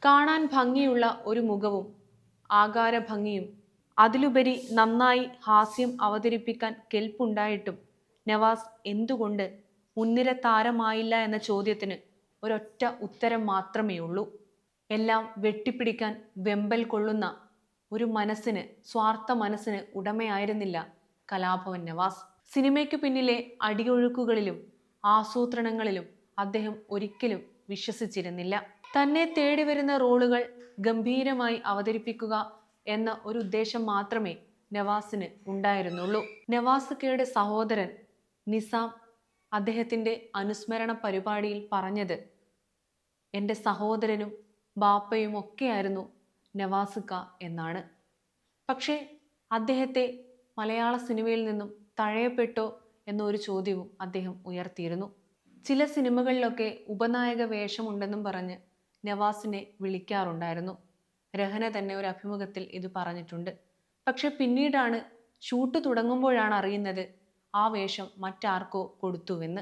കാണാൻ ഭംഗിയുള്ള ഒരു മുഖവും ആകാരഭംഗിയും അതിലുപരി നന്നായി ഹാസ്യം അവതരിപ്പിക്കാൻ കെൽപ്പുണ്ടായിട്ടും നവാസ് എന്തുകൊണ്ട് മുൻനിര താരമായില്ല എന്ന ചോദ്യത്തിന് ഒരൊറ്റ ഉത്തരം മാത്രമേ ഉള്ളൂ. എല്ലാം വെട്ടിപ്പിടിക്കാൻ വെമ്പൽ കൊള്ളുന്ന ഒരു മനസ്സിന്, സ്വാർത്ഥ മനസ്സിന് ഉടമയായിരുന്നില്ല കലാഭവൻ നവാസ്. സിനിമയ്ക്ക് പിന്നിലെ അടിയൊഴുക്കുകളിലും ആസൂത്രണങ്ങളിലും അദ്ദേഹം ഒരിക്കലും വിശ്വസിച്ചിരുന്നില്ല. തന്നെ തേടി വരുന്ന റോളുകൾ ഗംഭീരമായി അവതരിപ്പിക്കുക എന്ന ഒരു ഉദ്ദേശം മാത്രമേ നവാസിന് ഉണ്ടായിരുന്നുള്ളൂ. നവാസ് കെയുടെ സഹോദരൻ നിസാം അദ്ദേഹത്തിൻ്റെ അനുസ്മരണ പരിപാടിയിൽ പറഞ്ഞത്, എൻ്റെ സഹോദരനും ബാപ്പയും ഒക്കെയായിരുന്നു നവാസ് ക എന്നാണ്. പക്ഷേ അദ്ദേഹത്തെ മലയാള സിനിമയിൽ നിന്നും തഴയപ്പെട്ടോ എന്നൊരു ചോദ്യവും അദ്ദേഹം ഉയർത്തിയിരുന്നു. ചില സിനിമകളിലൊക്കെ ഉപനായക വേഷമുണ്ടെന്നും പറഞ്ഞ് നവാസിനെ വിളിക്കാറുണ്ടായിരുന്നു. രഹന തന്നെ ഒരു അഭിമുഖത്തിൽ ഇത് പറഞ്ഞിട്ടുണ്ട്. പക്ഷെ പിന്നീടാണ് ഷൂട്ട് തുടങ്ങുമ്പോഴാണ് അറിയുന്നത് ആ വേഷം മറ്റാർക്കോ കൊടുത്തുവെന്ന്.